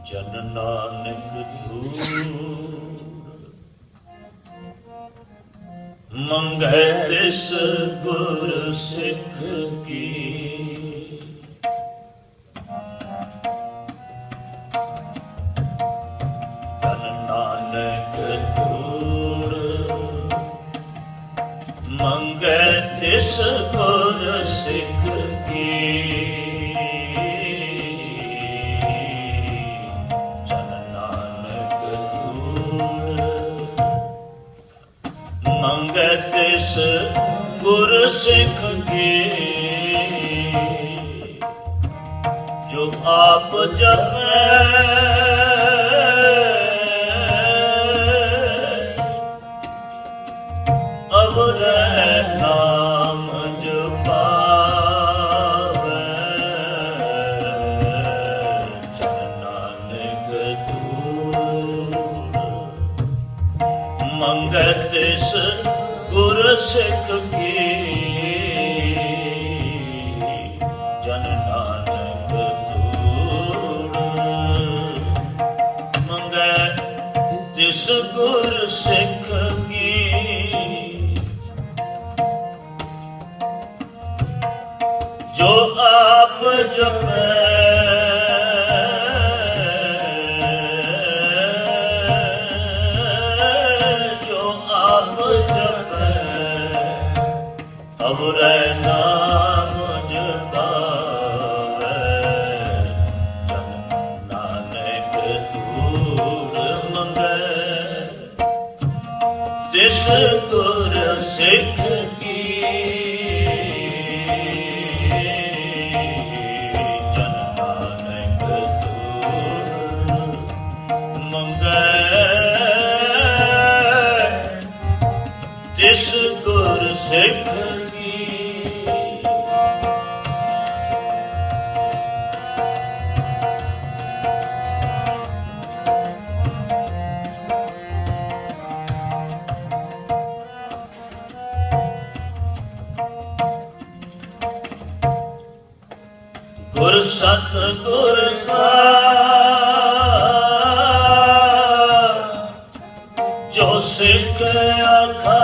जन नानक धूर मंगै तिस गुर सिख की। जन नानक धूर मंगै तिस गुर सिख की। तिस गुर सिख की जो आप जपै अवर नाम जपावै। जन नानक धूर मंगै तिस गुर सिख की। जन नानक धूर मंगै तिस गुर सिख की। जो आप जपै अवर नाम जपावै। जन नानक धूर मंगै तिस गुर सिख की। जन नानक धूर मंगै तिस गुर सिख की। ਗੁਰ ਸਤਿਗੁਰ ਕਾ ਜੋ ਸਿੱਖ ਆਖਾਏ,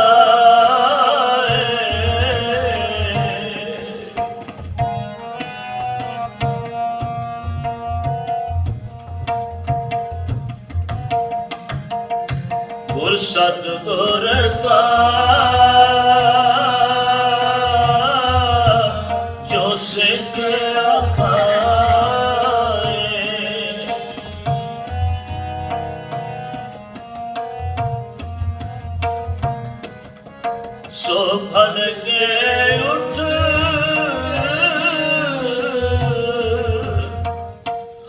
ਗੁਰ ਸਤਿਗੁਰ ਕਾ ਜੋ ਸਿੱਖ ਸੋ ਫਲ ਕੇ ਉਠ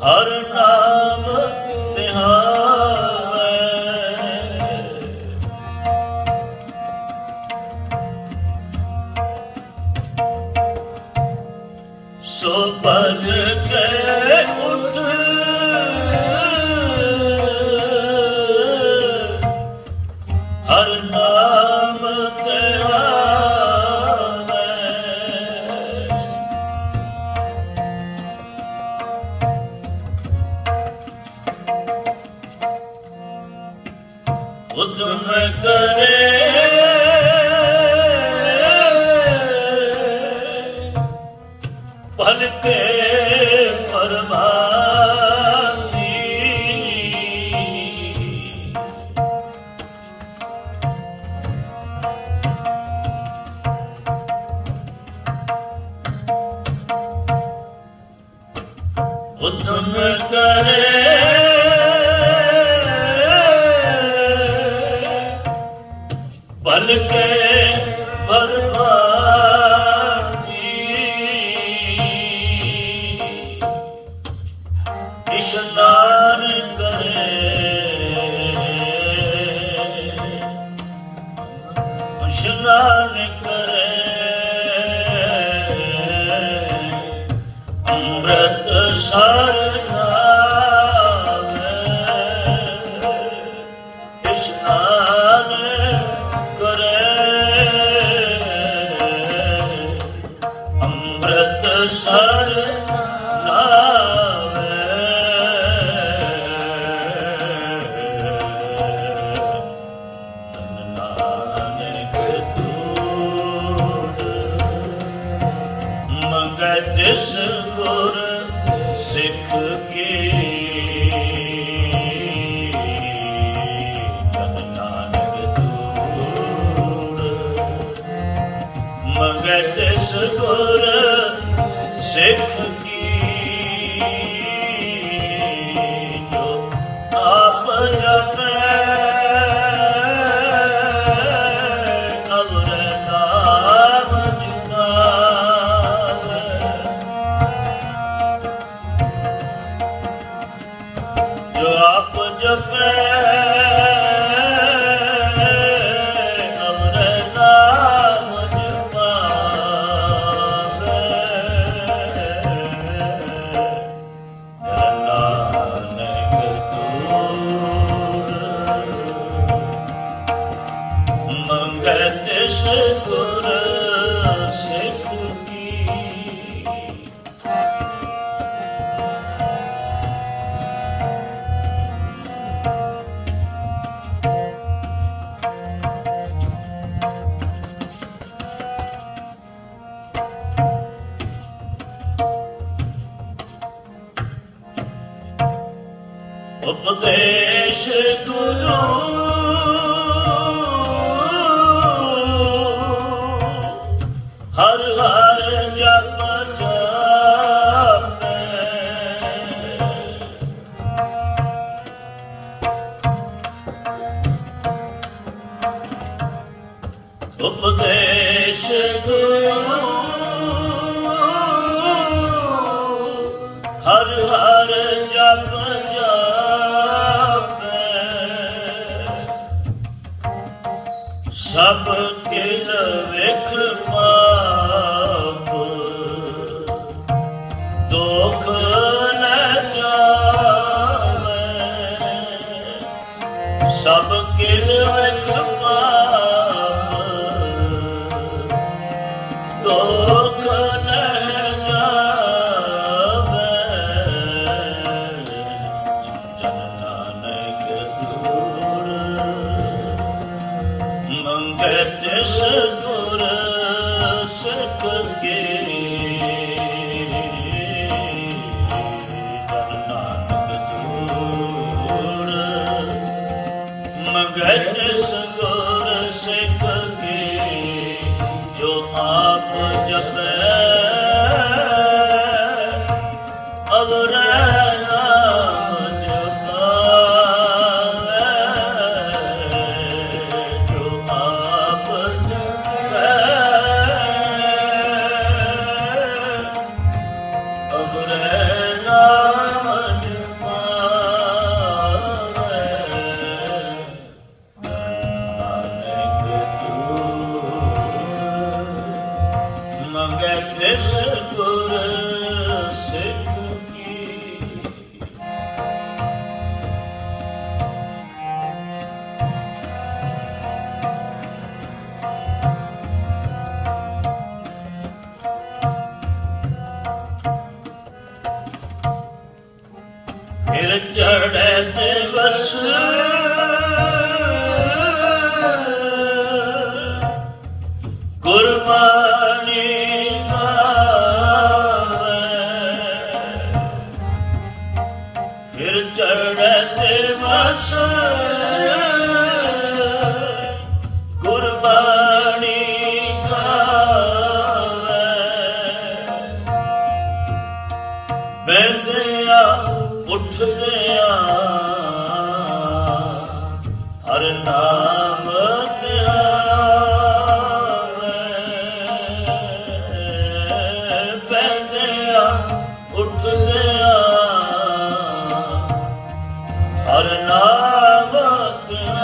ਹਰ ਨਾਮ ਧਿਆਵੈ, ਸੋ ਫਲ ਕੇ ਉਠ ਹਰ ਨਾਮ ਉਦਮ ਕਰੇ ਭਲ ਕੇ ਪਰਮਾਨੀ, ਉਦਮ ਕਰੇ ਭਲ ਕੇ ਪਰਮਾਨੀ, ਇਸ਼ਨਾਨ ਕਰੇ ਇਸ਼ਨਾਨ ਕਰੇ ਅੰਮ੍ਰਿਤ ਸਰ ਨਾਵੇ, ਇਸ਼ਨਾਨ ਅੰਮ੍ਰਿਤ ਸਰ ਨਾਵੇ, ਨਾਨਕ ਤੂੜ ਮੰਗੈ ਜਿਸ ਗੁਰ ਸਿੱਖ ਕੀ, ਨਾਨਕ ਤੂੜ ਮੰਗੈ ਜਿਸ ਗੁਰ ਸਿੱਖ ਕੀ, ਜੋ ਆਪ ਜਪੈ ਅਵਰ ਨਾਮ ਜਪਾਵੈ, ਜੋ ਆਪ ਜਪੈ ਜਿਸ ਗੁਰ ਸਿੱਖ ਕੀ। ਉਪਦੇਸ਼ ਗੁਰੂ ਹਰ ਹਰ ਜਪ ਜਾਪੈ, ਉਪਦੇਸ਼ ਗੁਰੂ ਹਰ ਹਰ ਜਪ ਜਾਪੈ, तिस गुर सिख की। फिर चढ़े दिवस गुरबाणी गावे। फिर चढ़े दिवस गुरबाणी गावे। बहदिया उठदिया हर नाम ध्यावे। बहदिया उठदिया हर नाम ध्यावे।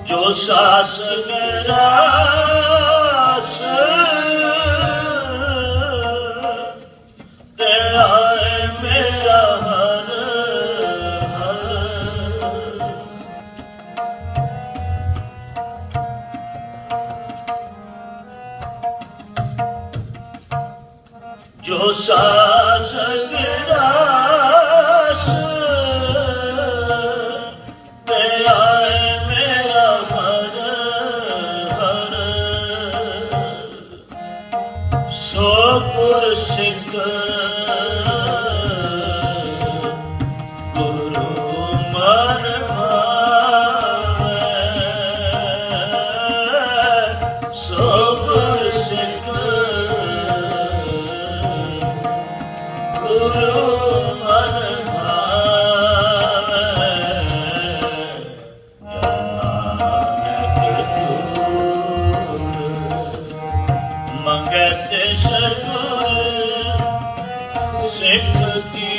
जो सास रास ते आए मेरा हर हर। जो सास रास ते आए सो गुर सिख गुरु मन भावे। सो गुर सिख गुरु मन भावे। मंगे तिस गुर सिख की।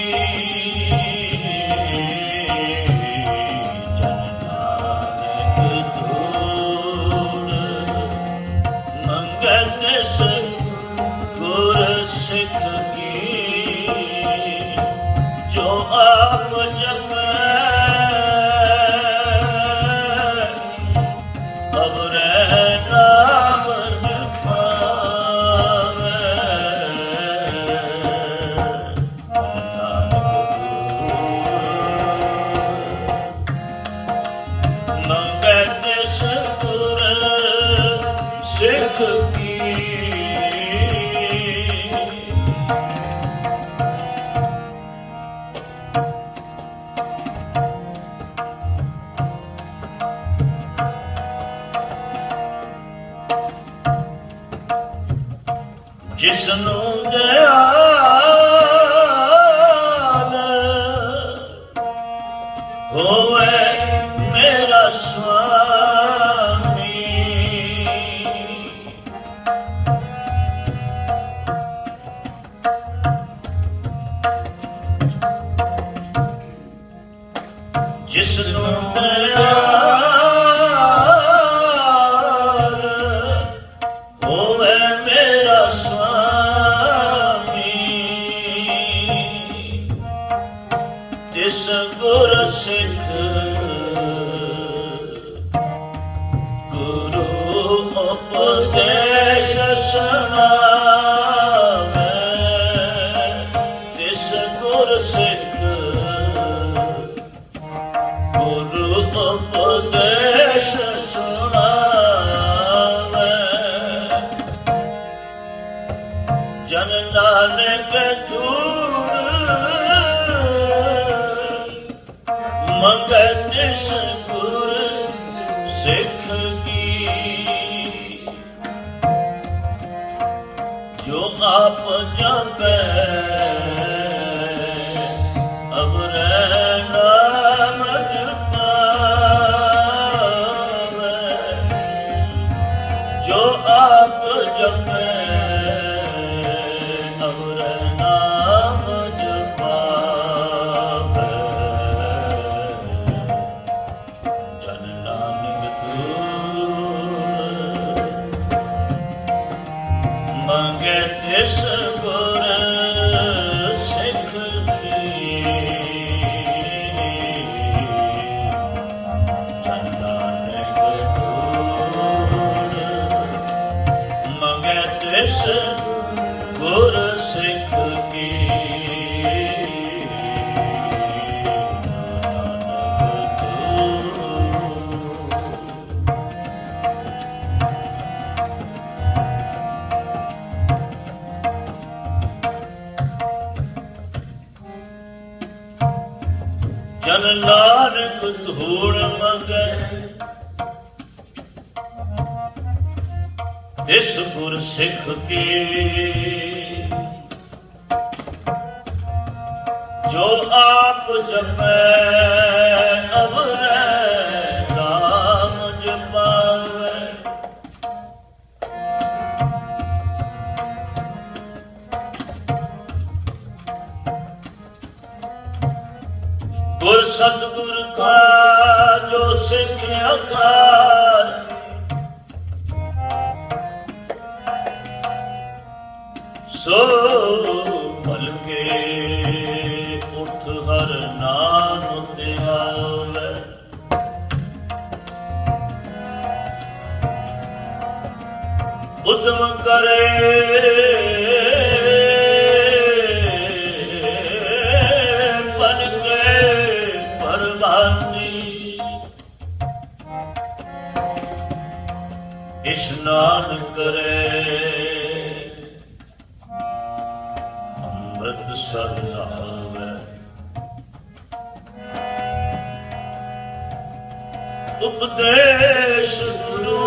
जन नानक धूड़ मंगे तिस गुर सिख की। जो आप जपे अबरे नाम सिख की। जिसनू दयाल होवे मेरा स्वामी। जिसनू दयाल होवे मेरा स्वामी। तिस गुर सिख गुरु उपदेश सुनावे। तिस गुर सिख गुरु उपदेश सुनावे। जन नानक धूड़ मंगे तिस गुर सिख की। जो आप जपे अबरे नाम जपावे। जो आप जपे और नाम जपावे जन नानक दूर मंगे तिस गुर सिख की जन नानक दूर मंगे तिस गुर सिख की नानक जन नानक धूड़ मंगे इस गुर सिख की जो आप जपे अवरै नाम जपावे गुर सतगुर का जो सिख अखार सो भल के उठ हर नाम ध्यावे उद्यम करे बन के परमानी स्नान करे अमृत सर नावे उपदेश गुरु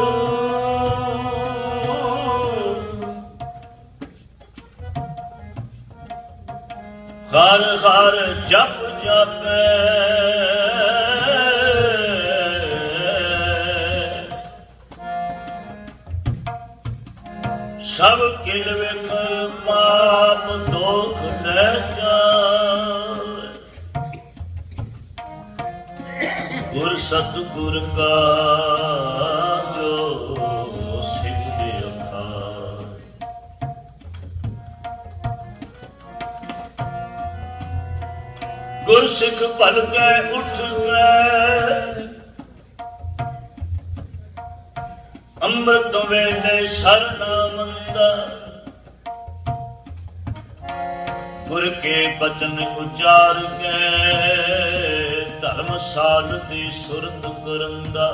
हर हर जप जापे सब किल विख पाप दोख न जाए गुर सतगुर का जो सिख अखार गुर सिख भल के उठ गए अमृत वेले सरनामंदा गुर के बचन उचार के धर्मसाल दी सुरत करंदा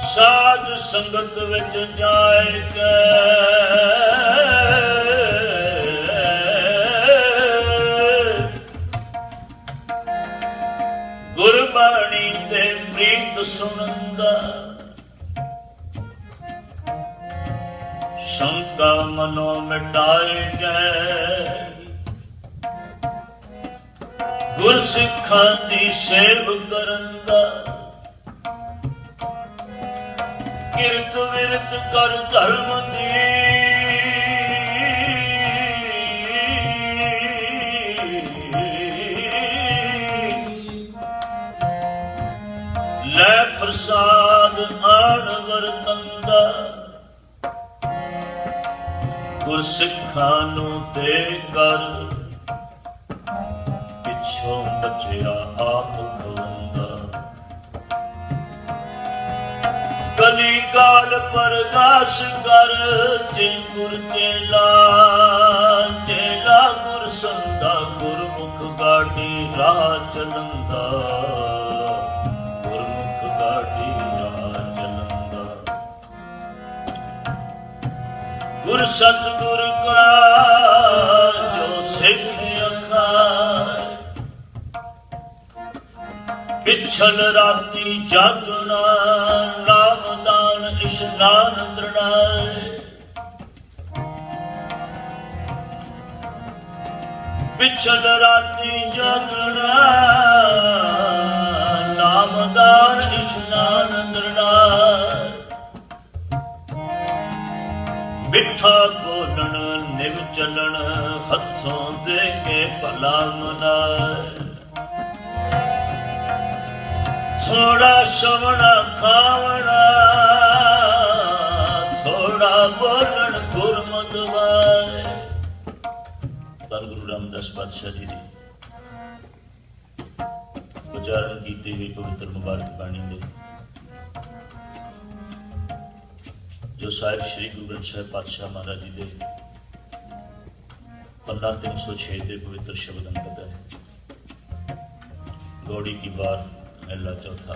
साज संगत विच जाए के गुरबाणी दे प्रीत सुनंदा शंका मनो मिटाए गए गुर सिखां दी सेव करंदा किरत विरत कर धर्म दी लै प्रसाद आण वरतंदा गुर सिखां नू दे कर पिछों बचिया आप खवंदा कली काल परगाश कर जे गुर चेला चेला गुर संदा गुरमुख गाड़ी राह चलंदा गुरमुख गाड़ी राह चलंदा गुर सतगुर का जो सिख अखार पिछल राती जागना नामदान इशनान दृढ़ाए पिछल राती जागना ਇਸ਼ਨਾਨ ਦਰੜਾਏ। ਮਿੱਠਾ ਬੋਲਣ ਨਿਵ ਚੱਲਣ ਹੱਥੋਂ ਦੇ ਕੇ ਭਲਾ ਮਨਾਏ। ਥੋੜਾ ਸਵਣਾ ਖਾਵਣਾ ਥੋੜਾ ਬੋਲਣ ਗੁਰਮਤਿ ਵਾਏ। ਧੰਨ ਗੁਰੂ ਰਾਮਦਾਸ ਪਾਤਸ਼ਾਹ ਜੀ ਦੀ ਉਚਾਰਨ ਕੀਤੀ ਹੋਈ ਪਵਿੱਤਰ ਮੁਬਾਰਕ ਬਾਣੀ ਦੇ ਜੋ ਸਾਹਿਬ ਸ਼੍ਰੀ ਗੁਰੂ ਗ੍ਰੰਥ ਸਾਹਿਬ ਪਾਤਸ਼ਾਹ ਮਹਾਰਾਜ ਜੀ ਦੇ ਪੰਨਾ 306 ਦੇ ਪਵਿੱਤਰ ਸ਼ਬਦ ਅੰਕਿਤ ਹੈ। ਗੌੜੀ ਕੀ ਵਾਰ ਮਹਿਲਾ ਚੌਥਾ।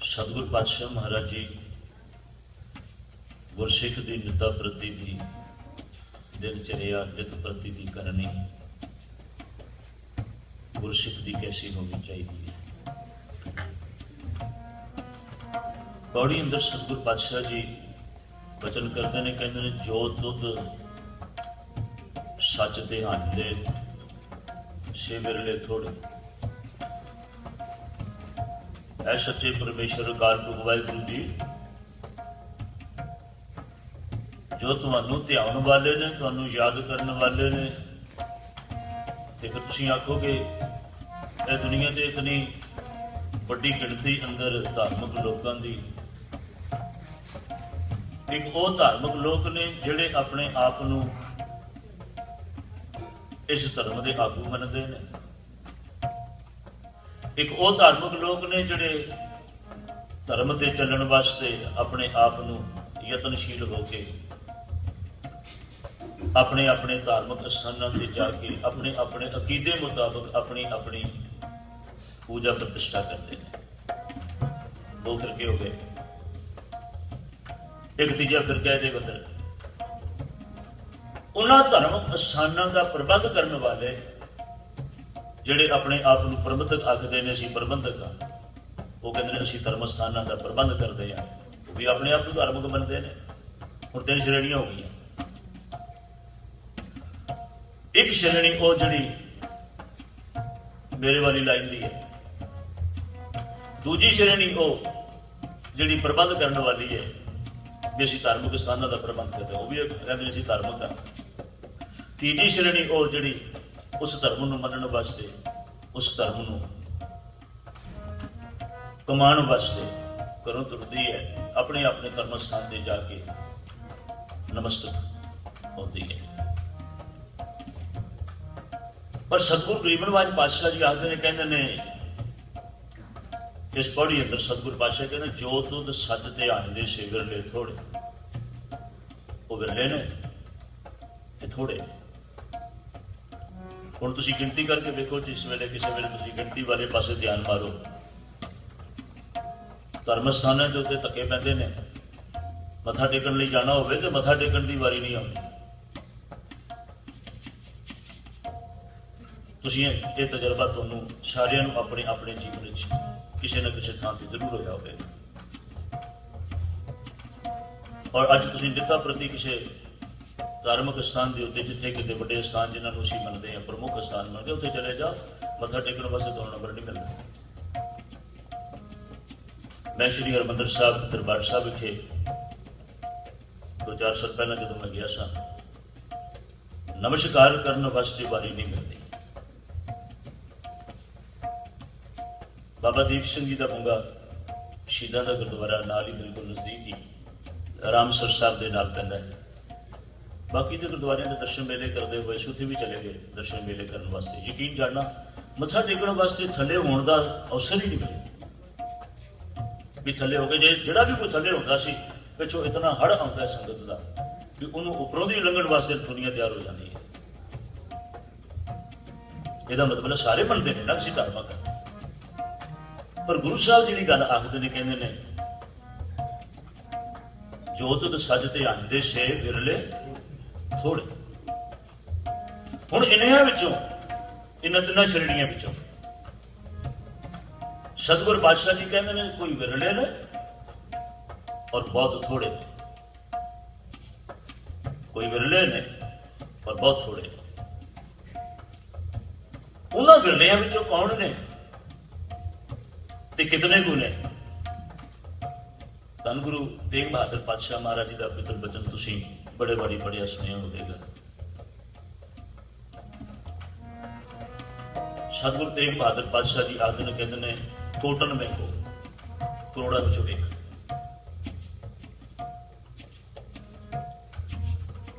ਸਤਿਗੁਰ ਪਾਤਸ਼ਾਹ ਮਹਾਰਾਜ ਜੀ ਗੁਰਸਿੱਖ ਦੀ ਨਿੱਤਾ ਪ੍ਰਤੀ ਦੀ ਦਿਨਚਰਿਆ ਨਿਤ ਪ੍ਰਤੀ ਦੀ ਕਰਨੀ ਗੁਰਸਿੱਖ ਦੀ ਕੈਸੀ ਹੋਣੀ ਚਾਹੀਦੀ ਹੈ। ਪੌੜੀ ਅੰਦਰ ਸਤਿਗੁਰ ਪਾਤਸ਼ਾਹ ਜੀ ਬਚਨ ਕਰਦੇ ਨੇ, ਕਹਿੰਦੇ ਨੇ ਜੋ ਦੁੱਧ ਸੱਚ ਤੇ ਹੰਦੇ ਸੇ ਵਿਰਲੇ ਥੋੜੇ। ਐ ਸੱਚੇ ਪਰਮੇਸ਼ਰ ਅਕਾਲ ਪੁਰਖ ਵਾਹਿਗੁਰੂ ਜੀ ਜੋ ਤੁਹਾਨੂੰ ਧਿਆਉਣ ਵਾਲੇ ਨੇ, ਤੁਹਾਨੂੰ ਯਾਦ ਕਰਨ ਵਾਲੇ ਨੇ, ਤੇ ਫਿਰ ਤੁਸੀਂ ਆਖੋਗੇ ਇਹ ਦੁਨੀਆ ਤੇ ਇਤਨੀ ਵੱਡੀ ਗਿਣਤੀ ਅੰਦਰ ਧਾਰਮਿਕ ਲੋਕਾਂ ਦੀ। ਇੱਕ ਉਹ ਧਾਰਮਿਕ ਲੋਕ ਨੇ ਜਿਹੜੇ ਆਪਣੇ ਆਪ ਨੂੰ ਇਸ ਧਰਮ ਦੇ ਆਗੂ ਮੰਨਦੇ ਨੇ। ਇੱਕ ਉਹ ਧਾਰਮਿਕ ਲੋਕ ਨੇ ਜਿਹੜੇ ਧਰਮ ਤੇ ਚੱਲਣ ਵਾਸਤੇ ਆਪਣੇ ਆਪ ਨੂੰ ਯਤਨਸ਼ੀਲ ਹੋ ਕੇ ਆਪਣੇ ਆਪਣੇ ਧਾਰਮਿਕ ਸਥਾਨਾਂ ਤੇ ਜਾ ਕੇ ਆਪਣੇ ਆਪਣੇ ਅਕੀਦੇ ਮੁਤਾਬਕ ਆਪਣੀ ਆਪਣੀ ਪੂਜਾ ਪ੍ਰਤਿਸ਼ਠਾ ਕਰਦੇ ਨੇ। ਦੋ ਫਿਰਕੇ ਹੋ ਗਏ। ਇੱਕ ਤੀਜਾ ਫਿਰਕਾ ਇਹਦੇ ਅੰਦਰ ਉਹਨਾਂ ਧਰਮ ਸਥਾਨਾਂ ਦਾ ਪ੍ਰਬੰਧ ਕਰਨ ਵਾਲੇ ਜਿਹੜੇ ਆਪਣੇ ਆਪ ਨੂੰ ਪ੍ਰਬੰਧਕ ਆਖਦੇ ਨੇ, ਅਸੀਂ ਪ੍ਰਬੰਧਕ ਹਾਂ। ਉਹ ਕਹਿੰਦੇ ਨੇ ਅਸੀਂ ਧਰਮ ਸਥਾਨਾਂ ਦਾ ਪ੍ਰਬੰਧ ਕਰਦੇ ਹਾਂ। ਉਹ ਵੀ ਆਪਣੇ ਆਪ ਨੂੰ ਧਾਰਮਿਕ ਮੰਨਦੇ ਨੇ। ਹੁਣ ਤਿੰਨ ਸ਼੍ਰੇਣੀਆਂ ਹੋ ਗਈਆਂ। ਇੱਕ ਸ਼੍ਰੇਣੀ ਉਹ ਜਿਹੜੀ ਮੇਰੇ ਵਾਲੀ ਲਾਈਨ ਦੀ ਹੈ। ਦੂਜੀ ਸ਼੍ਰੇਣੀ ਉਹ ਜਿਹੜੀ ਪ੍ਰਬੰਧ ਕਰਨ ਵਾਲੀ ਹੈ ਵੀ ਅਸੀਂ ਧਾਰਮਿਕ ਸਥਾਨਾਂ ਦਾ ਪ੍ਰਬੰਧ ਕਰਦੇ ਹਾਂ। ਉਹ ਵੀ ਕਹਿੰਦੇ ਅਸੀਂ ਧਾਰਮਿਕ ਹਾਂ। ਤੀਜੀ ਸ਼੍ਰੇਣੀ ਉਹ ਜਿਹੜੀ ਉਸ ਧਰਮ ਨੂੰ ਮੰਨਣ ਵਾਸਤੇ, ਉਸ ਧਰਮ ਨੂੰ ਕਮਾਉਣ ਵਾਸਤੇ ਘਰੋਂ ਤੁਰਦੀ ਹੈ, ਆਪਣੇ ਆਪਣੇ ਧਰਮ ਸਥਾਨ ਤੇ ਜਾ ਕੇ ਨਮਸਤਕ ਹੁੰਦੀ ਹੈ। ਪਰ ਸਤਿਗੁਰ ਗਰੀਬਨਵਾਜ ਪਾਤਸ਼ਾਹ ਜੀ ਆਖਦੇ ਨੇ, ਕਹਿੰਦੇ ਨੇ ਇਸ ਪੌੜੀ ਅੰਦਰ ਸਤਿਗੁਰ ਪਾਤਸ਼ਾਹ ਕਹਿੰਦੇ ਜੋ ਦੁੱਧ ਸੱਚ ਤੇ ਆਂਦੇ ਸੇ ਵਿਰਲੇ ਥੋੜੇ। ਉਹ ਵਿਰਲੇ ਨੇ ਤੇ ਥੋੜੇ। ਹੁਣ ਤੁਸੀਂ ਗਿਣਤੀ ਕਰਕੇ ਵੇਖੋ, ਜਿਸ ਵੇਲੇ ਕਿਸੇ ਵੇਲੇ ਤੁਸੀਂ ਗਿਣਤੀ ਵਾਲੇ ਪਾਸੇ ਧਿਆਨ ਮਾਰੋ, ਧਰਮ ਸਥਾਨਾਂ ਦੇ ਉੱਤੇ ਧੱਕੇ ਪੈਂਦੇ ਨੇ। ਮੱਥਾ ਟੇਕਣ ਲਈ ਜਾਣਾ ਹੋਵੇ ਤੇ ਮੱਥਾ ਟੇਕਣ ਦੀ ਵਾਰੀ ਨਹੀਂ ਆਉਂਦੀ। ਤੁਸੀਂ ਇਹ ਤਜਰਬਾ ਤੁਹਾਨੂੰ ਸਾਰਿਆਂ ਨੂੰ ਆਪਣੇ ਆਪਣੇ ਜੀਵਨ ਵਿੱਚ ਕਿਸੇ ਨਾ ਕਿਸੇ ਥਾਂ ਤੇ ਜ਼ਰੂਰ ਹੋਇਆ ਹੋਵੇਗਾ। ਔਰ ਅੱਜ ਤੁਸੀਂ ਨਿੱਤਾ ਪ੍ਰਤੀ ਕਿਸੇ ਧਾਰਮਿਕ ਸਥਾਨ ਦੇ ਉੱਤੇ, ਜਿੱਥੇ ਕਿਤੇ ਵੱਡੇ ਸਥਾਨ ਜਿਨ੍ਹਾਂ ਨੂੰ ਅਸੀਂ ਮੰਨਦੇ ਹਾਂ, ਪ੍ਰਮੁੱਖ ਸਥਾਨ ਮੰਨਦੇ, ਉੱਥੇ ਚਲੇ ਜਾਓ, ਮੱਥਾ ਟੇਕਣ ਵਾਸਤੇ ਤੁਹਾਨੂੰ ਨੰਬਰ ਨਹੀਂ ਮਿਲਦਾ। ਮੈਂ ਸ਼੍ਰੀ ਹਰਿਮੰਦਰ ਸਾਹਿਬ ਦਰਬਾਰ ਸਾਹਿਬ ਵਿਖੇ 2-4 ਸਾਲ ਪਹਿਲਾਂ ਜਦੋਂ ਮੈਂ ਗਿਆ ਸਾਂ, ਨਮਸਕਾਰ ਕਰਨ ਵਾਸਤੇ ਵਾਰੀ ਨਹੀਂ ਮਿਲਦੀ। ਬਾਬਾ ਦੀਪ ਸਿੰਘ ਜੀ ਦਾ ਬੁੰਗਾ ਸ਼ਹੀਦਾਂ ਦਾ ਗੁਰਦੁਆਰਾ ਨਾਲ ਹੀ ਬਿਲਕੁਲ ਨਜ਼ਦੀਕ ਹੀ ਰਾਮਸਰ ਸਾਹਿਬ ਦੇ ਨਾਲ ਪੈਂਦਾ ਹੈ। ਬਾਕੀ ਦੇ ਗੁਰਦੁਆਰਿਆਂ ਦੇ ਦਰਸ਼ਨ ਮੇਲੇ ਕਰਦੇ ਹੋਏ ਉੱਥੇ ਵੀ ਚਲੇ ਗਏ ਦਰਸ਼ਨ ਮੇਲੇ ਕਰਨ ਵਾਸਤੇ। ਯਕੀਨ ਜਾਣਨਾ, ਮੱਥਾ ਟੇਕਣ ਵਾਸਤੇ ਥੱਲੇ ਹੋਣ ਦਾ ਅਵਸਰ ਹੀ ਨਹੀਂ ਮਿਲਿਆ ਵੀ ਥੱਲੇ ਹੋ ਗਏ। ਜਿਹੜਾ ਵੀ ਕੋਈ ਥੱਲੇ ਹੁੰਦਾ ਸੀ, ਪਿੱਛੋਂ ਇਤਨਾ ਹੜ ਆਉਂਦਾ ਸੰਗਤ ਦਾ ਵੀ ਉਹਨੂੰ ਉੱਪਰੋਂ ਦੀ ਲੰਘਣ ਵਾਸਤੇ ਦੁਨੀਆ ਤਿਆਰ ਹੋ ਜਾਂਦੀ ਹੈ। ਇਹਦਾ ਮਤਲਬ ਸਾਰੇ ਮੰਨਦੇ ਨੇ ਨਾ ਅਸੀਂ ਧਾਰਮਿਕ। ਪਰ ਗੁਰੂ ਸਾਹਿਬ ਜਿਹੜੀ ਗੱਲ ਆਖਦੇ ਨੇ, ਕਹਿੰਦੇ ਨੇ ਜੋ ਤੁਧ ਸੱਚ ਤੇ ਆਂਦੇ ਸੇ ਵਿਰਲੇ ਥੋੜੇ। ਹੁਣ ਇਹਨਾਂ ਵਿੱਚੋਂ, ਇਹਨਾਂ ਤਿੰਨਾਂ ਸ਼੍ਰੇਣੀਆਂ ਵਿੱਚੋਂ ਸਤਿਗੁਰ ਪਾਤਸ਼ਾਹ ਜੀ ਕਹਿੰਦੇ ਨੇ ਕੋਈ ਵਿਰਲੇ ਨੇ ਔਰ ਬਹੁਤ ਥੋੜੇ। ਕੋਈ ਵਿਰਲੇ ਨੇ ਔਰ ਬਹੁਤ ਥੋੜੇ। उन्होंने विरलियां विचों कौन ने ते कितने को ने? धन गुरु तेग बहादुर पातशाह महाराज जी का पितर बचन तुसीं बड़े बड़ी पढ़िया सुनिया होगा। सतगुरु तेग बहादुर पातशाह जी आखते ने, कहते ने कोटन में को करोड़ा विचों एक,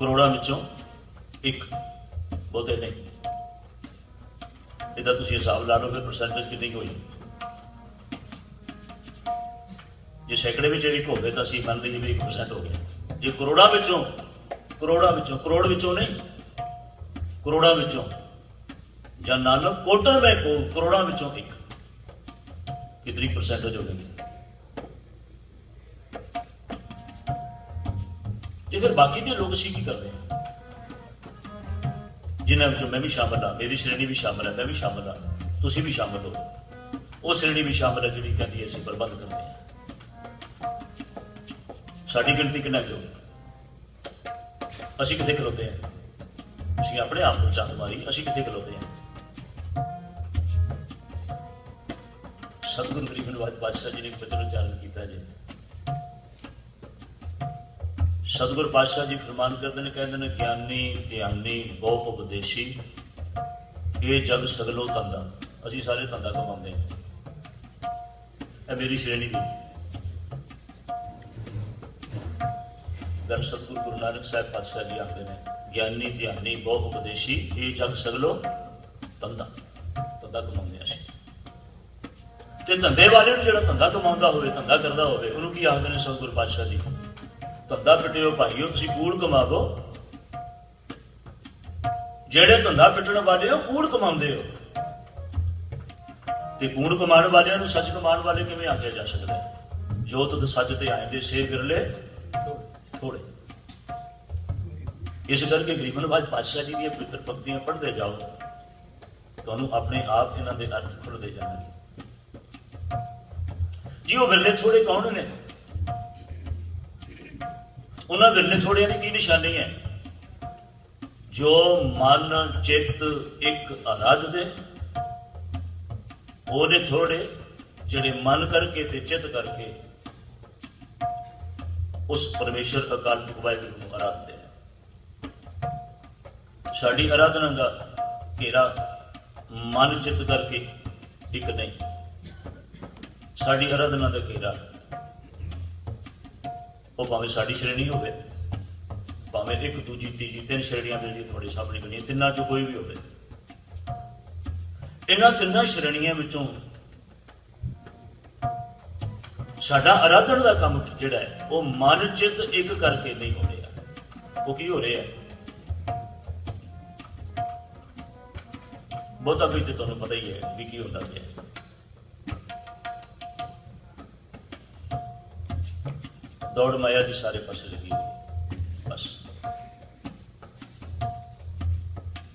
करोड़ा विचों एक, बहुते नहीं। इहदा तुसीं हिसाब ला लो फिर परसेंटेज कितनी होई। जे सैकड़े विच एक होवे तां असीं मान लईए भी 1% हो गया। जे करोड़ा विचों करोड़ विचों नहीं, करोड़ा विचों जां नानक कोटन में को करोड़ा विचों एक, कितनी परसेंटेज होगी? तो फिर बाकी के लोग असीं की करते हैं, जिन्हां विचों मैं भी शामिल हाँ, मेरी श्रेणी भी शामिल है, मैं भी शामिल हाँ, तुसीं भी शामिल हो, वो श्रेणी भी शामिल है जिहड़ी कहती है असीं प्रबंध करते हैं। साडी गिनती किन्ना चो असीं कित्थे खलोते हैं? असीं अपने आप को चंद मारी, असीं कित्थे खलोते हैं? सतगुरु गरीब नवाज पातशाह जी ने एक वचन उच्चारण किया जी। सतगुरु पातशाह जी फरमान करते हैं, कहते हैं ज्ञानी ध्यानी बहु उपदेशी ये जग सगलो धंधा। असीं सारे धंधा कमाते हैं, मेरी श्रेणी की गल सतगुरु गुरु नानक साहब पातशाह जी आखते हैं, ज्ञानी ध्यानी बहु उपदेशी ये जग सगलो धंधा। धंधा कमाते असीं ते धंधे वाले नूं जिहड़ा धंधा कमाउंदा होवे, धंधा करदा होवे, उहनूं की आखदे ने सतगुरु पातशाह जी? धंधा पिटिओ भाईओ, तुसीं कूड़ कमावो। ਜਿਹੜੇ ਧੰਦਾ ਪਿੱਟਣ ਵਾਲੇ ਹੋ ਕੂੜ ਕਮਾਉਂਦੇ ਹੋ, ਤੇ ਕੂੜ ਕਮਾਉਣ ਵਾਲਿਆਂ ਨੂੰ ਸੱਚ ਕਮਾਉਣ ਵਾਲੇ ਕਿਵੇਂ ਆਖਿਆ ਜਾ ਸਕਦਾ ਹੈ? ਜੋ ਤੁਧ ਸੱਚ ਤੇ ਆਏਂਦੇ ਸੇ ਵਿਰਲੇ ਥੋੜੇ। ਇਸ ਕਰਕੇ ਗਰੀਬ ਨਵਾਜ ਪਾਤਸ਼ਾਹ ਜੀ ਦੀਆਂ ਪਵਿੱਤਰ ਪੰਕਤੀਆਂ ਪੜ੍ਹਦੇ ਜਾਓ, ਤੁਹਾਨੂੰ ਆਪਣੇ ਆਪ ਇਹਨਾਂ ਦੇ ਅਰਥ ਖੁੱਲ੍ਹਦੇ ਜਾਣਗੇ। ਜੀ ਉਹ ਵਿਰਲੇ ਥੋੜੇ ਕੌਣ ਨੇ? ਉਹਨਾਂ ਵਿਰਲੇ ਥੋੜਿਆਂ ਦੀ ਕੀ ਨਿਸ਼ਾਨੀ ਹੈ? जो मन चित एक अरज दे, वो थोड़े जिहड़े मन करके ते चित करके उस परमेश्वर अकाल पुरख वाहिगुरू नूं आराधदे हैं। साडी आराधना का घेरा मन चित करके एक नहीं, साडी आराधना का घेरा वो भावें साडी श्रेणी होवे, भावें एक दूजी तीजी तीन श्रेणियां मिलदी तुहाडे सामने गणियां, तिन्नां चों कोई भी होवे, इन्हां तिन्नां श्रेणियां विचों साडा आराधन का काम जिहड़ा है वो मन चित एक करके नहीं हो रहा। वो की हो रहा है? बहुता भी तो तुहानूं पता ही है भी की होंदा पिया। दौड़ माया की सारे पासे लगी हुई, बस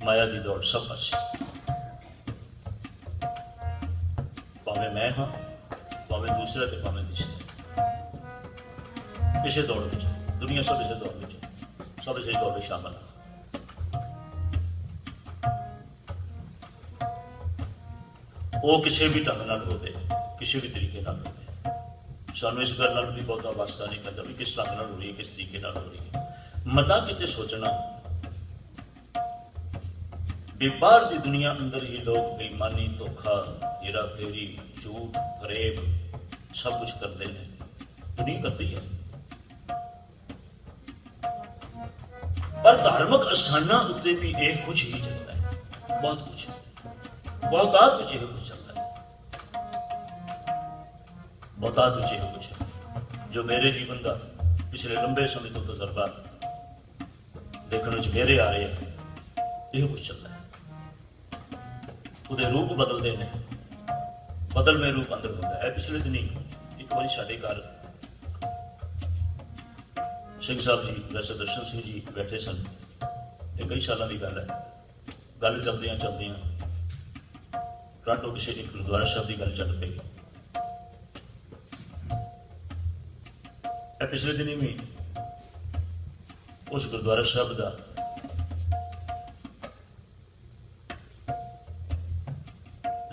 माया की दौड़ सब पासे, भावें मैं हाँ, भावें दूसरा ते भावें तीसरा, इसे दौड़ में दुनिया सब इसे दौड़ में, सब इसे दौड़ में शामिल है। वो किसी भी ढंग नाल होवे, किसी भी तरीके नाल होवे, सानू इस गल नाल भी बहुता वास्ता नहीं पैंदा भी किस ढंग नाल हो रही है, किस तरीके नाल हो रही है। मता किते सोचना भी बाहर की दुनिया अंदर ही लोग बेईमानी, धोखा, हेरा फेरी, झूठ, फरेब सब कुछ करते हैं, दुनिया करती है। पर धार्मिक स्थानां उत्ते भी एक कुछ ही चलता है, बहुत कुछ, बहुतात कुछ एक कुछ चलता है, बहुतात कुछ एक कुछ है। जो मेरे जीवन का पिछले लंबे समय तो तजर्बा देखने च मेरे आ रहे हैं, यह कुछ चलता है। ਉਹਦੇ रूप बदलते हैं, बदल में रूप अंदर होता है। पिछले दिन एक बार साढ़े घर सिंह साहब जी, वैसे दर्शन सिंह जी बैठे सन, ये कई सालों की गल है, गल चलदियां चलदियां करंटों किसी एक गुरुद्वारा साहब की गल चल पई। पिछले दिन भी उस गुरुद्वारा साहब का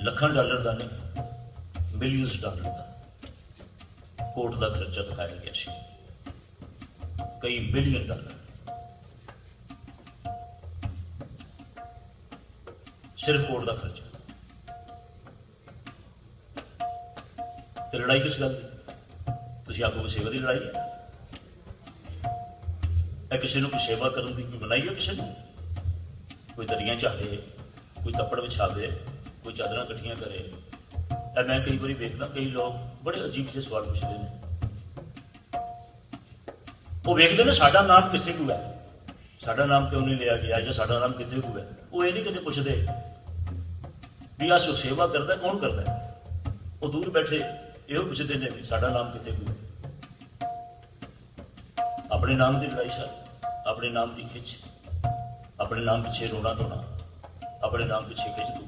ਲੱਖਾਂ ਡਾਲਰ ਦਾ नहीं, मिलियंस डॉलर का कोर्ट का खर्चा दिखाया गया सी, कई बिलियन डॉलर सिर्फ कोर्ट का खर्चा। तो लड़ाई किस गल की? तुसीं आखो सेवा की लड़ाई है? किसी को कोई सेवा करने की कोई मनाही है? किसी को कोई दरियां चाहे, कोई तप्पड़ विछावे, कोई चादर कट्ठियां करे। मैं कई बार वेखदा कई लोग बड़े अजीब से सवाल पूछते हैं, वो वेखते हैं साडा नाम कितने को है, साडा नाम क्यों नहीं लिया गया, या साडा नाम कितने को है। वो ये नहीं कदे पुछते भी अस सेवा करता कौन करता है, वो दूर बैठे यो पुछते हैं भी साडा नाम कितने को है। अपने नाम की लड़ाई सर, अपने नाम की खिच, अपने नाम पिछे रोना धोना, अपने नाम पिछे खिच दो।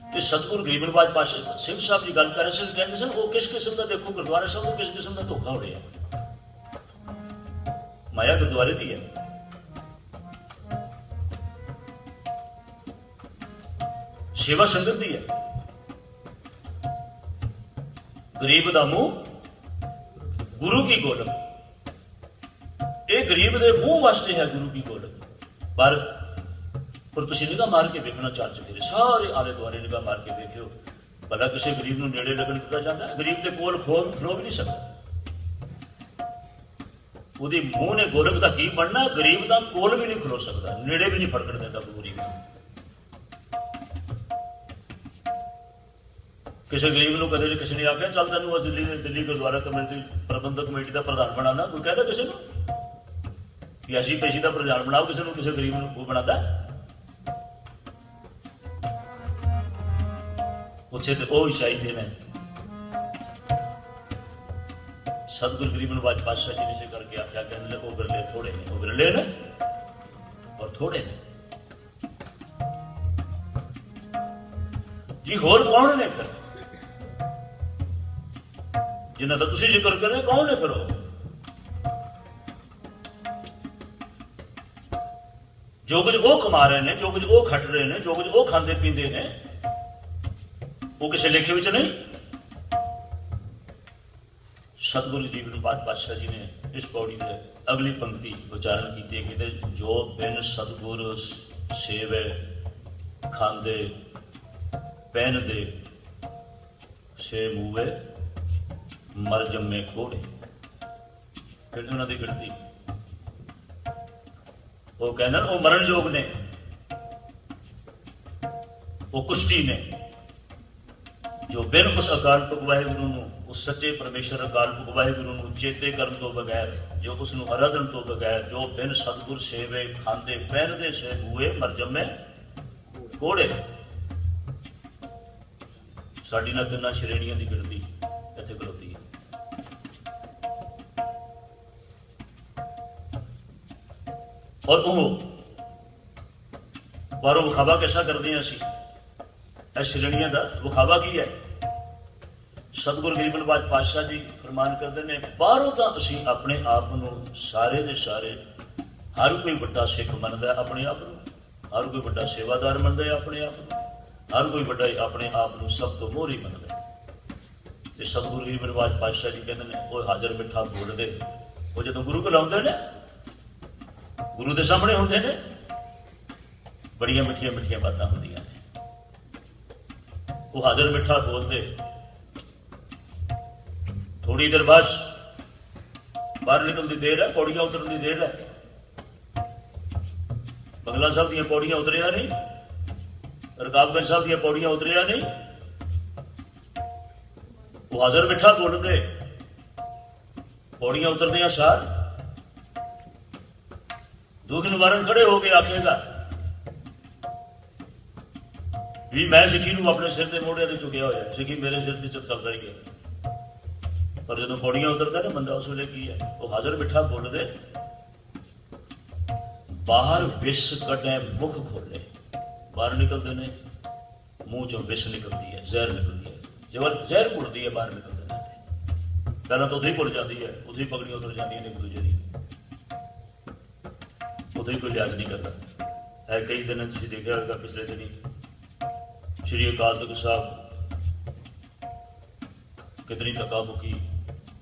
तो सतगुरु गरीब नवाज पातशाह सिंह साहब की गल कर रहे थे, कहते सर वो किस किस्म का देखो गुरुद्वारा साहब को किस किस्म का धोखा हो रहा। माया गुरुद्वारे की है, सेवा संगत की है। गरीब का मुंह गुरु की गोलक, ये गरीब के मुंह वास्ते है गुरु की गोलक। पर तुसीं निगाह मार के देखना चार चफेरे सारे आले दुआले निगाह मार के देखियो, भला किसी गरीब को नेड़े लगन दिता जाता है? गरीब के कोल खलो भी नहीं सकता, ਉਹਦੀ ਮੂੰਹ ने गोरख का की बनना, गरीब का कोल भी नहीं खलो सकता, नेड़े भी नहीं फड़कन देता गरीब। किसी गरीब को कदे किसी ने आख्या चल तेन दिल्ली गुरुद्वारा कमेटी प्रबंधक कमेटी का प्रधान बनाना, कोई कहता किसी को ऐसी पेशी का प्रधान बनाओ, किसी को किसी गरीब को वो बनाता उसे तो वो ही चाहिए ने। सतगुरु गरीब नवाज पातशाह जी ने से करके आख्या, कहने वो बिरले थोड़े ने, वो बिरले ने और थोड़े ने जी। होर कौन ने फिर जिन्हां दा तुसीं जिक्र कर रहे, कौन ने फिर? जो कुछ वो कमा रहे हैं, जो कुछ वो खट रहे हैं, जो कुछ वो खाते पीते हैं, वो किसी लेखे में नहीं। सतगुरु गरीब नवाज पातशाह जी ने इस पौड़ी में अगली पंक्ति उच्चारण की, कहते जो बिन सतगुरु सेवे खांदे पहनदे से मूवे मर जमे कोड़े। फिर उन्होंने गिनती वो कहना वो मरण योग ने, वो कुश्ती ने, जो बिन उस अकाल पुरख वाहिगुरू नूं, उस सच्चे परमेश्वर अकाल पुरख वाहिगुरू नूं चेते करन तो बगैर, जो उसनूं आराधन तो बगैर, जो बिन सतगुर सेवे खांदे पहनदे से हुए मर जमे कोड़े। साडी ना किन्ना श्रेणियां की गिनती इत्थे खलोती है। और वो बारों विखावा कैसा करते हैं असी, श्रेणियां का विखावा की है? सतगुरु गरीब नवाज पातशाह जी फरमान करते हैं, बाहरों तो असी अपने आप को सारे दे सारे, हर कोई बड़ा सिख मनता है अपने आप को, हर कोई बड़ा सेवादार मनता है अपने आप को, हर कोई बड़ा अपने आप को सब तो मोहरी मनता है। तो सतगुरु गरीब नवाज पातशाह जी कहते हैं वो हाजर मिठा बोलते, वो जो गुरु को लाते हैं, गुरु के सामने होंगे ने, बड़िया मिठिया मिठिया बातें होंदियां ने, वो हाजर मिठा बोलते। थोड़ी देर बाद बाहर निकलती देर है, पौड़ियां उतरन की देर है। बंगला साहब दी पौड़ियां उतरिया नहीं, रकाबगंज साहब दी पौड़ियां उतरिया नहीं, वो हाजर मिठा बोलते, पौड़ियां उतरदियां सार दुख निवारण खड़े हो गए आखेगा भी मैं सिक्खी नूं अपने सिर के मोढ़िया ते चुकिया होया, सिक्खी मेरे सिर ते चलता ही गया। पर जो पौड़ियां उतरता ना बंदा उस वेले की है, वो हाजर मिठा बोलते, बाहर विष कटे मुख खोले, बाहर निकलते ने मुंह चो विष निकलती है, जहर निकलती है, जब जहर घुलती है बाहर निकलते हैं। पहला तो उधर ही घुल जाती है, उधर ही पगड़ियां उतर जाती एक दूजे की, उधर ही कोई लिहाज नहीं करता है। कई दिन तुसीं देखा होगा पिछले दिन ही श्री अकाल तख्त साहब कितनी धक्का मुक्की,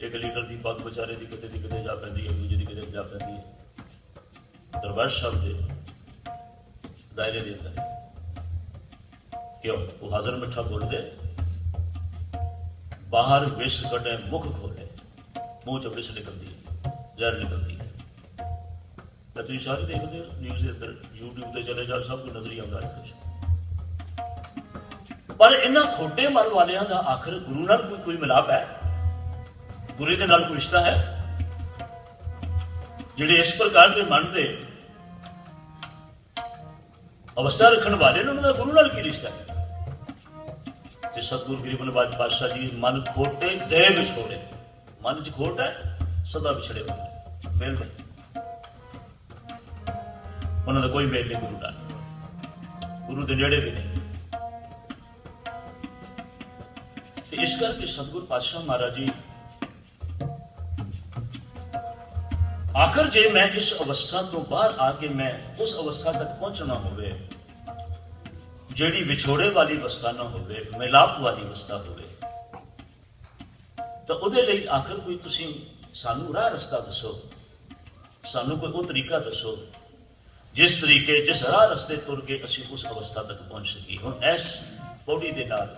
एक लीडर की पग बेचारे की किते जा पैंदी है, दूजे की किते जा पैंदी है। दरबार साहब के दायरे के अंदर क्यों वो हाजर मिठा बोलते, बाहर विष कटे मुख खोले, मुंह च विष निकलती है, जहर निकलती है। तुम सारे देखते हो न्यूज़ के अंदर, यूट्यूब से चले जाओ, सब कुछ नजर ही आता है कुछ। पर इन्हां खोटे मन वालियां दा आखिर गुरु नाल कोई मिलाप है, गुरु दे नाल कोई रिश्ता है? जिहड़े इस प्रकार के मन दे अवस्था रखने वाले ने उन्होंने गुरु नाल की रिश्ता है? ते सतगुरु गरीब नवाज पातशाह जी मन खोटे दे विछोड़े, मन च खोट है सदा विछड़े हुए मेल नहीं, उन्होंने कोई मेल नहीं गुरु नाल, गुरु के नेड़े भी नहीं। इस करके सतगुरु पातशाह महाराज जी आखिर जे मैं इस अवस्था तो बाहर आके मैं उस अवस्था तक पहुंचना होवे जेड़ी विछोड़े वाली अवस्था ना होवे, मिलाप वाली अवस्था होवे, तो उहदे लई आखिर कोई तुसीं सानू राह रस्ता दसो, सानू कोई वो तरीका दसो जिस तरीके जिस राह रस्ते तुर के असीं उस अवस्था तक पहुंच सकी। हुण इस पौड़ी दे नाल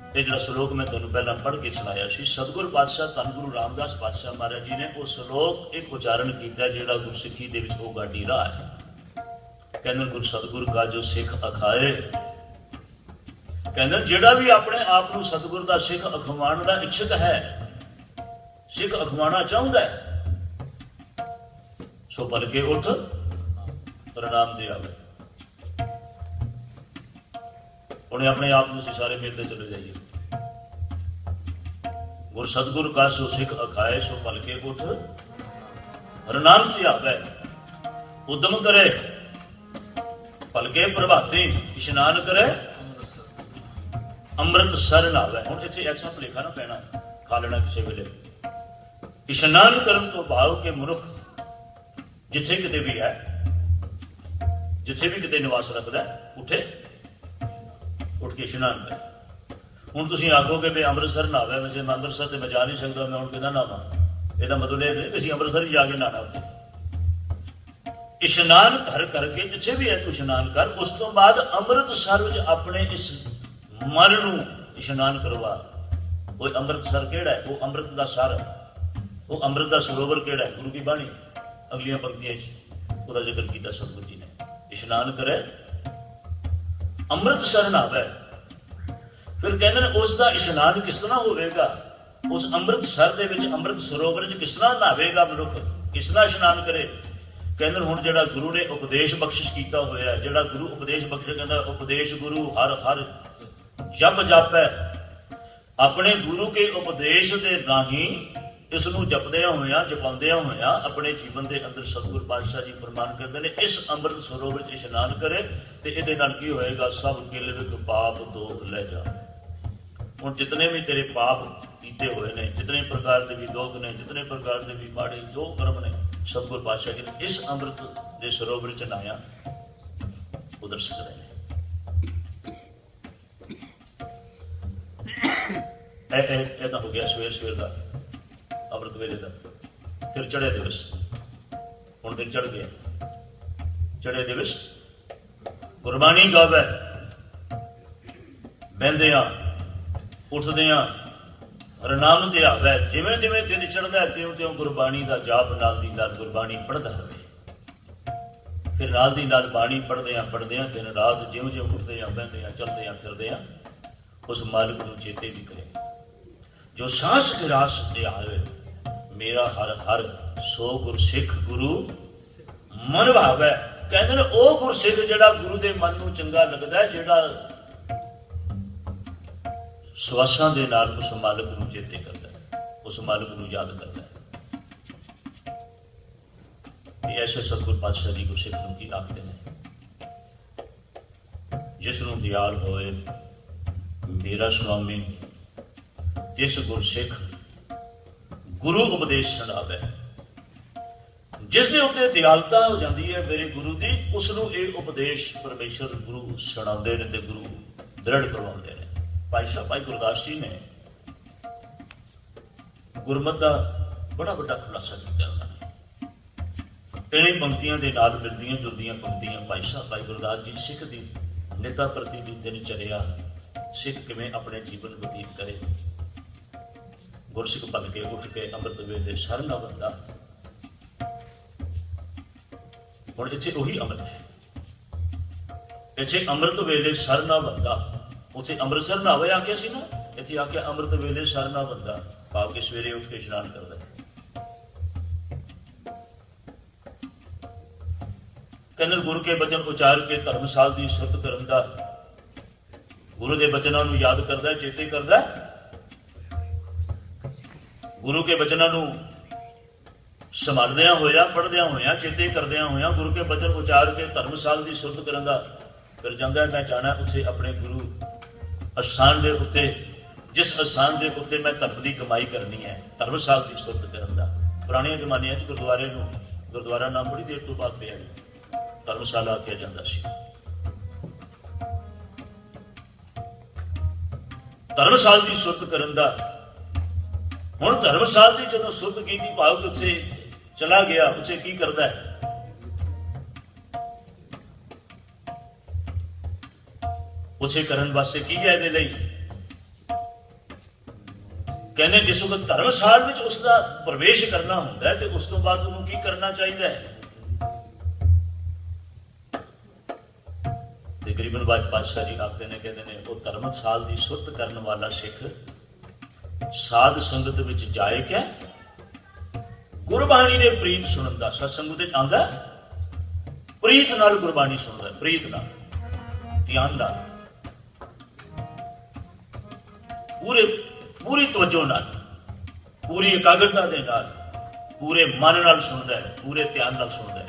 ये जो श्लोक मैं तुहानूं पहलां पढ़ के सुनाया सी, सतगुरु पातशाह धन गुरु रामदास पातशाह महाराज जी ने वो श्लोक एक उच्चारण किया जिहड़ा गुरसिੱਖੀ दे विच वो गाडी राह है। कहंदे गुरु सतगुरु का जो सिख अखाए, कहंदे जिहड़ा भी अपने आप नूं सतगुरु दा सिख अखवाण दा इच्छुक है, सिख अखवाणा चाहुंदा है, सो पल के उठ प्रणाम दे आवे। उन्हें अपने आप को सारे मिलते चले जाइए, गुर सतगुरु का सो सिख अखाए, सो पल के उठ प्रणाम से आवे। उद्यम करे पल के प्रभाती, इशनान करे अमृत सर नावे। हुण इत्थे ऐसा भुलेखा ना पैना, खा लेना किसी वेले। इशनान करन तो भाव के मनुख जिथे किते भी है, जिथे भी किते निवास रखदा है, उठे उठ के इशनान करे। हुण तुसीं आखोगे भी अमृतसर नहावे, वैसे मैं अमृतसर ते मैं जा नहीं सकदा, मैं हुण किदां नहावां? ਇਹਦਾ मतलब ਇਹ नहीं कि ਅਸੀਂ अमृतसर ही जाके नहाना उत्थे। इशनान कर करके जिथे भी है तू इशनान कर, उस तो बाद अमृतसर विच अपने इस मन नूं इशनान करवा। वो अमृतसर केड़ा है? वो अमृत दा सर, वो अमृत दा सरोवर केड़ा है? गुरु की बाणी अगलियां पंक्तियां उसका जिक्र किया सतगुरु जी ने। इशनान करे अमृतसर नहावे। फिर कहते हैं उसका इशनान किस तरह होगा? उस अमृतसर दे विच अमृत सरोवर च किस तरह नहावेगा मनुख, किस तरह इशनान करे? कहते हुण जिहड़ा गुरु ने उपदेश बख्शिश किया होया, जिहड़ा गुरु उपदेश बख्शे, कहंदा उपदेश गुरु हर हर जप जापै। अपने गुरु के उपदेश दे राहीं इसनूं जपदियां होया जपाउंदियां होया अपने जीवन के अंदर सतगुरु पातशाह जी फरमान करते हैं इस अमृत सरोवर च इशनान करे तो ये की होएगा? सब किल विक पाप दोख ले जा। हुण जितने भी तेरे पाप कीते हुए ने, जितने प्रकार के भी दोख ने, जितने प्रकार के भी माड़े जो कर्म ने, सतगुरु पातशाह जी ने इस अमृत के सरोवर च नहाया उधर सकते हैं। तो हो गया सवेर सवेर का अमृत वेले का। फिर चढ़े दिवस, हुण दिन चढ़ गया। चढ़े दिवस गुरबाणी गावे, बहंदियां उठदियां हरनाम ते आवे। जिवें जिवें दिन चढ़दा है त्यों त्यों गुरबाणी का जाप नाल दी नाल गुरबाणी पढ़दा रहे। फिर नाल दी नाल बाणी पढ़दियां दिन रात ज्यों ज्यों उठदियां बहंदियां चलदियां फिरदियां उस मालिक नूं चेते भी करे। जो सांस गिरास दे आवे मेरा हर हर सो गुरसिख गुरु मन भावे। कहते हैं ओ गुरसिख जिहड़ा गुरु दे मन नूं चंगा लगदा है, जिहड़ा सवासां दे नाल उस मालिक नूं चेते करदा है, उस मालिक नूं याद करदा है। ऐसे सतगुरु पातशाह जी गुरसिख नूं की आखदे ने? जिस नूं दयाल होए मेरा स्वामी, तिस गुरसिख गुरु उपदेश सुनावे। जिस दे उत्ते दयालता हो जाती है मेरे गुरु की, उसनों ये उपदेश परमेश्वर गुरु सुणाते हैं ते गुरु दृढ़ करवाते हैं। भाई गुरदास जी ने गुरमत का बड़ा बड़ा खुलासा किया उन्होंने। इन्हीं पंक्तियों के नाल मिलदियां जुलदियां पंक्तियां भाई गुरदास जी सिख की नेता प्रति की दिनचर्या, सिख किवें अपने जीवन बतीत करे। गुरसिख बन के उठ के अमृत वेले सर ना बंदा। हुण इत्थे उही अमृत है, इत्थे अमृत वेले सर ना बंदा। उत्थे अमृतसर नहावे आख्या सी ना, इत्थे आख्या अमृत वेले सर ना बंदा, भाव के सवेरे उठ के इशनान करदा। कहंदे गुरु के बचन उचार के धर्मसाल की सुरत करन दा, गुरु के बचनों को याद करदा, चेते करदा। गुरु के बचनों को संभालदिया होया, पढ़दिया होया, चेते करदिया होया, गुरु के बचन उचार के धर्मसाल की सुरत करन दा। फिर जांदा मैं जाना उत्थे अपने गुरु अस्थान के उत्ते, जिस अस्थान के उत्ते मैं धर्म की कमाई करनी है, धर्मसाल की सुरत करन दा। पुराने जमाने गुरुद्वारे नूं, गुरुद्वारा नाम बड़ी देर तो बाद पिया धर्मशाला आख्या जाता सी। धर्मसाल की सुरत करन दा। हुण धर्मसाल की जदों सुरत की भाव के उत्थे चला गया, उत्थे की करदा है? उत्थे करन वास्ते की है इहदे लई? कहने जिस वक्त धर्मसाल विच उसका प्रवेश करना हुंदा है ते उस तो बाद उहनूं की करना चाहिए है? तकरीबन बादशाह जी आखते हैं, कहते हैं वो धर्मसाल की सुरत करने वाला सिख साध संगत विच जाए क्या गुरबाणी ने प्रीत सुनन दा। सत्संग विच आंदा प्रीत नाल गुरबाणी सुनदा, प्रीत नाल, ध्यान नाल, पूरी तवज्जो नाल, पूरी एकाग्रता दे नाल, पूरे मन नाल सुनदा है, पूरे ध्यान नाल सुनदा है।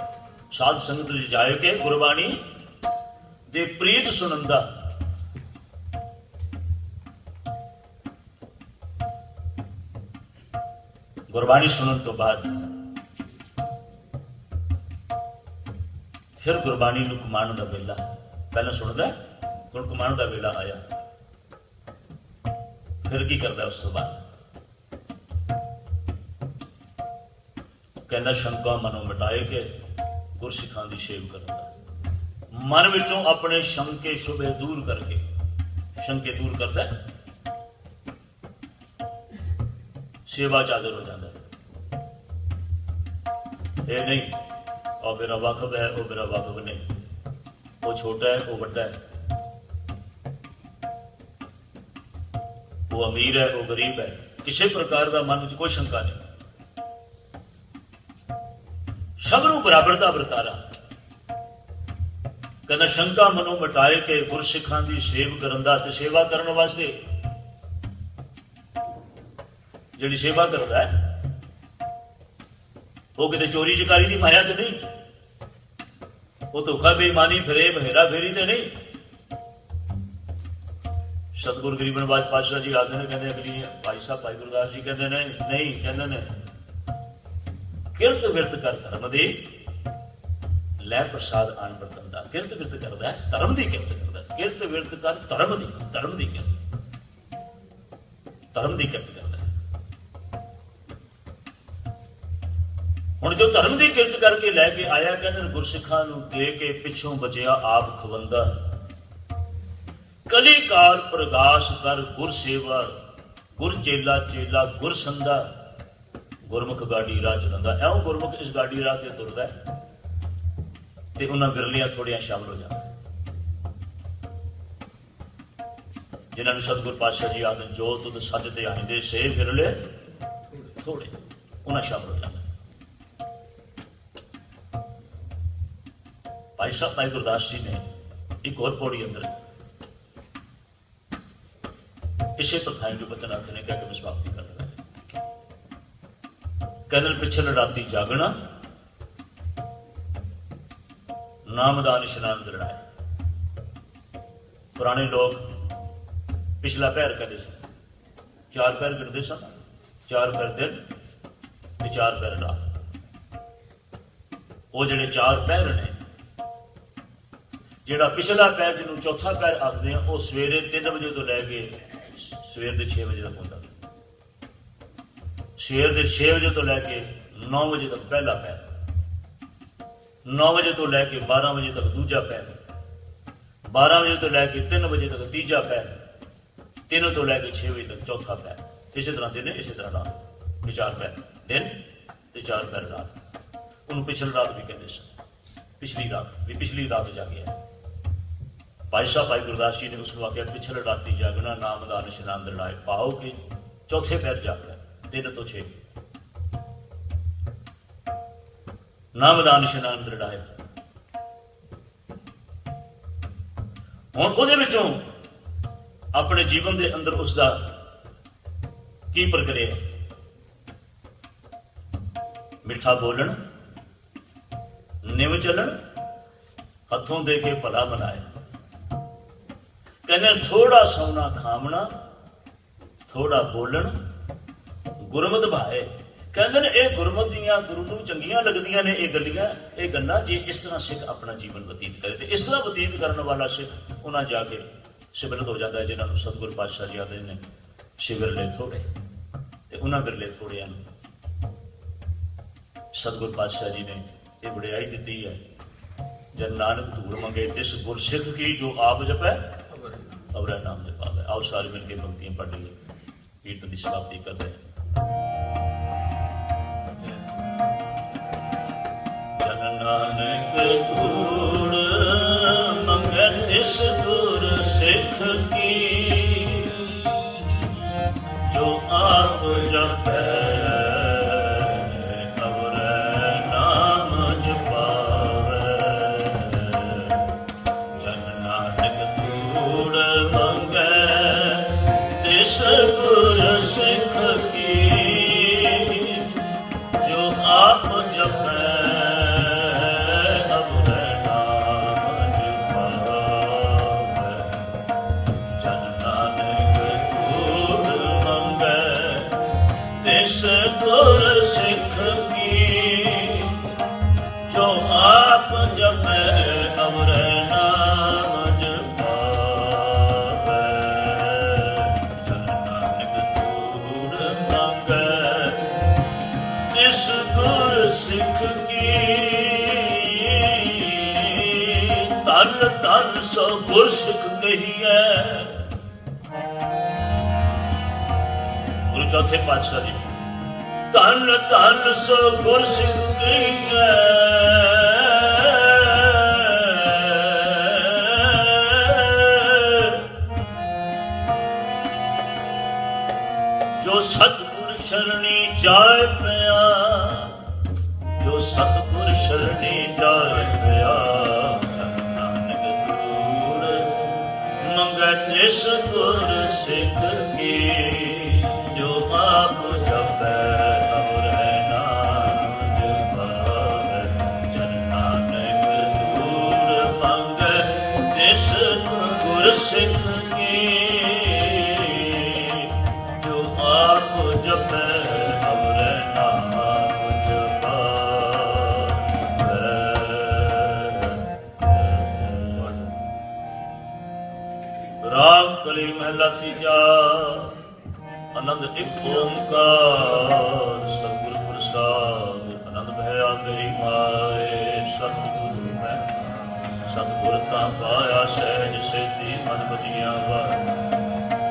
साध संगत विच जाए के गुरबाणी दे प्रीत सुनन दा। गुरबाणी सुनन तो बाद फिर गुरबाणी नूं कमाण दा वेला, पहला सुनदा हुण कमाण दा वेला आया, फिर की करदा उस तो बाद? कहना शंका मनो मिटाए के गुरसिखां दी सेव करन दा। मन विचों अपने शंके शुभे दूर करके, शंके दूर करता है, सेवा च हाज़िर हो जाता है। ये नहीं और मेरा वाकफ है, वो मेरा वाकफ नहीं, वो छोटा है, वो बड़ा है, वो अमीर है, वो गरीब है, किसी प्रकार का मन में कोई शंका नहीं। सबनों बराबर का बरतारा। कहना शंका मनो मिटाए के गुरसिखां दी सेव करन दा। ते सेवा करने वास्ते जिहड़ी सेवा करदा है वो किते चोरी चकारी दी माया ते नहीं, वो धोखा बेईमानी फरेब हेरा फेरी ते नहीं। सतगुरु गरीब नवाज पातशाह जी आते हैं, कहते अगली भाई साहब भाई गुरदास जी कहते ने नहीं, कहते ने किरत विरत कर धर्म दे लै प्रसाद आन बर्तन दा। किरत विरत करदा है, धर्म दी किरत करदा है। किरत विरत कर धर्म दी किरत, धर्म दी किरत करदा है। हुण जो धर्म दी किरत करके लैके आया, कहंदे गुरसिखां नूं दे के पिछों बचिया आप खवंदा। कली काल प्रगास कर गुर सेवा, गुर चेला चेला गुर संदा। गुरमुख गाड़ी राह चलंदा। ऐं गुरमुख इस गाड़ी राह ते तुरदा है ते उन्हां विरलियां थोड़ियां शामिल हो जांदा। जिन्हां नूं सतगुर पातशाह जी आखदे जो तुद सच ते आइंदे से विरले थोड़े, उन्हां शामिल हो जांदा। भाई साहब भाई गुरदास जी ने एक और पौड़ी अंदर इसे प्रथाएं जो बचन आखने कह के समाप्ति कर रहा है। कहने पिछले राती जागना, नामदान इशनान करना है। पुराने लोग पिछला पैर कहते सन, 4 पैर गिनते सन, 4 पैर दिन ते 4 पैर रात। वो जिहड़े 4 पैर ने, जिहड़ा पिछला पैर जिन्होंने चौथा पैर आखते हैं, वो सवेरे 3 बजे तो लैके सवेर के 6 बजे तक होता। सवेर के 6 बजे तो लैके 9 बजे तक पहला पैर, 9 बजे तो लैके 12 बजे तक दूजा पैर, 12 बजे तो लैके 3 बजे तक तीजा पैर, 3 तो लैके 6 बजे तक चौथा पैर। इसी तरह दिन, इसी तरह रात, ये 4 पैर दिन ते 4 पैर रात। उन्होंने पिछली रात भी कहते सन, पिछली रात भी पिछली रात जागे है। भाई साहब भाई गुरदास जी ने उसको आख्या पिछले राती जागना नाम दा निशान दड़ाए, पाओ कि चौथे पैर जागना 3 तो 6 नाम दा निशान दड़ाए। हुण उहदे विचों अपने जीवन के अंदर उसका की प्रक्रिया, मिठा बोलन, निव चलन, हथों दे के भला मनाए। कहने थोड़ा सोना खावना, थोड़ा बोलन, गुरमत भाए। कहते ने यह गुरमत दियां गुरु नूं चंगियां लगदियां ने ये गलियां, ये गल्लां जे इस तरह सिख अपना जीवन बतीत करे। तो इस तरह बतीत करने वाला सिख उन्हें जाके सिमरत हो जाता है, जिन्होंने सतगुरु पातशाह जी आदि ने शिविर ले थोड़े, तो उन्होंने बिरले थोड़िया सतगुरु पातशाह जी ने ये बड़ियाई दी है। जन नानक धूड़ मंगे तिस गुरसिख की, जो आप जपै अवरै नाम जपावे। आओ सारे मिलकर पंक्तियां पढ़ लीए, कीर्तन की समाप्ति कर रहे हैं। जन नानक धूड़ मंगे तिस गुरसिख की, जो आप जपै अवरै नाम जपावे। जन नानक धूड़ मंगै तिस गुरसिख की, जो आप जपै अवरै नाम जपावे। जन नानक धूड़ मंगै तिस गुरसिख की, जो आप जपै अवरै नाम जपावे। जन नानक धूड़ मंगै तिस गुरसिख की, धन धन सो गुरसिख कहिए। गुरु चौथे पातशाह जी, धन धन सो गुरसिख कहिए। जो सतगुर शरणी जाए पिया, जो सतगुर शरणी जाए पिया। जन नानक धूड़ मंगै तिस गुरसिख की, जो आप जपै अवरै नाम जपावे। जन नानक धूड़ मंगै तिस गुरसिख की, जो आप जपै अवरै नाम जपावे। राग कली महला तीजा। आनंद एक ओंकार सतगुरु प्रसाद, आनंद भया मेरी माए। सतगुरु मैं सतगुर ता पाया, सहज सेती मन बजिया वार।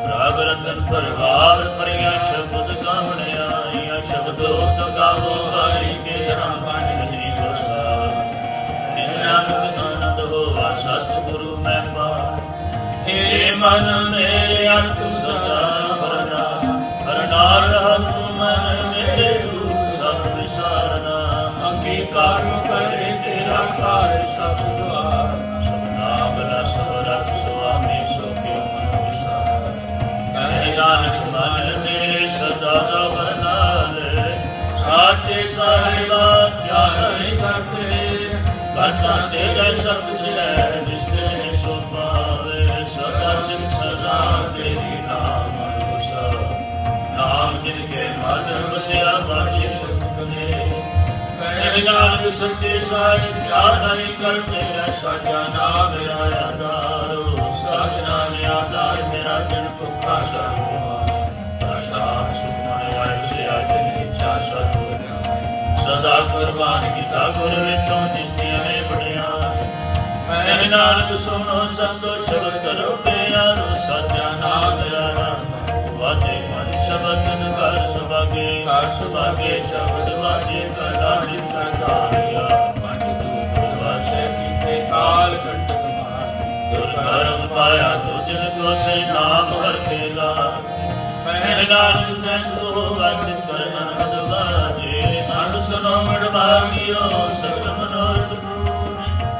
राग रतन परवार परिया, शब्द गावण आईया। शब्द होत गावो हरि के, राम पाठ भजनी गोसार। नानक आनंद होवा सतगुरु मैं पार। हे मन मेरे अंत सदा भरना, हरना रहत मन मेरे दुख सब विसारना। अंगीकार करे तेरा कार्य सब सवार। सब नागला सब रख स्वामी सो क्यों मन विसार। कहे नानक मन मेरे सदा भरना ले। साचे साहिबा क्या नहीं करते, करता तेरे सब कुछ है जिसने सो पावे। सदा सिंह सदा तेरी नाम मैं नानक सच्चे साई ध्यान नहीं करते साचा नाम मेरा आधारो साच नाम आधार मेरा जन भुखा प्रसाद सुखमन वायु से आजन इच्छा सदा कुर्बान किता गुर विटों जिसने हमें बढ़िया मैं नानक सुनो संतो शब्द करो प्यारो साचा नाम मेरा वाजे मन शब्द कर सुभागे शब्द वाजे कला जित करतारिया मन दूत वासे कीते काल कंटक मार दुर्गम पाया तुझन को से नाम हर केला मैं नानक कैसो वाजित कर अनहद वाजे मन सुनो मड़ भागियो सकल मनोरथ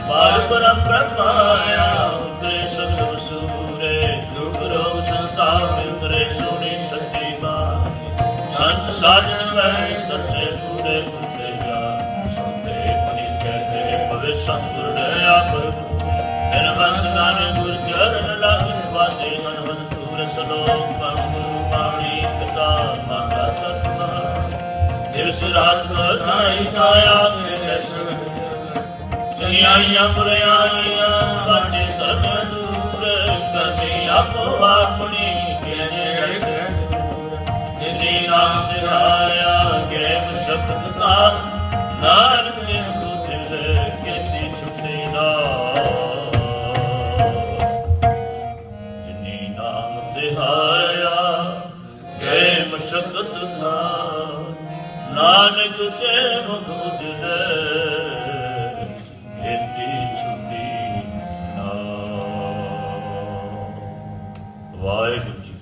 पार परम ब्रह्माया उतरे सगल वसूरे दुख रोग संताप उतरे सोनी सच्ची बात संत साजन वह सबसे पूरे गुरते जा सुनते मुनि कहते भविष्य सतगुर दया प्रभु धनवंत गाने गुर चरण लागे वाजे मनवंत दूर सलोक पम गुरु पाणी पिता माता तत्व दिवस रात बताई ताया के सगल चलियाइया पुरयाइया बाजे धर्म दूर करनी आपो अपनी के नाम दिहाया के शब्द का नानक ने दिल कहती छुट्टी ना जिनी नाम दिहाया के मशक्कत था नानक के मुख दिल कहती छुट्टी ना। वाहिगुरू जी।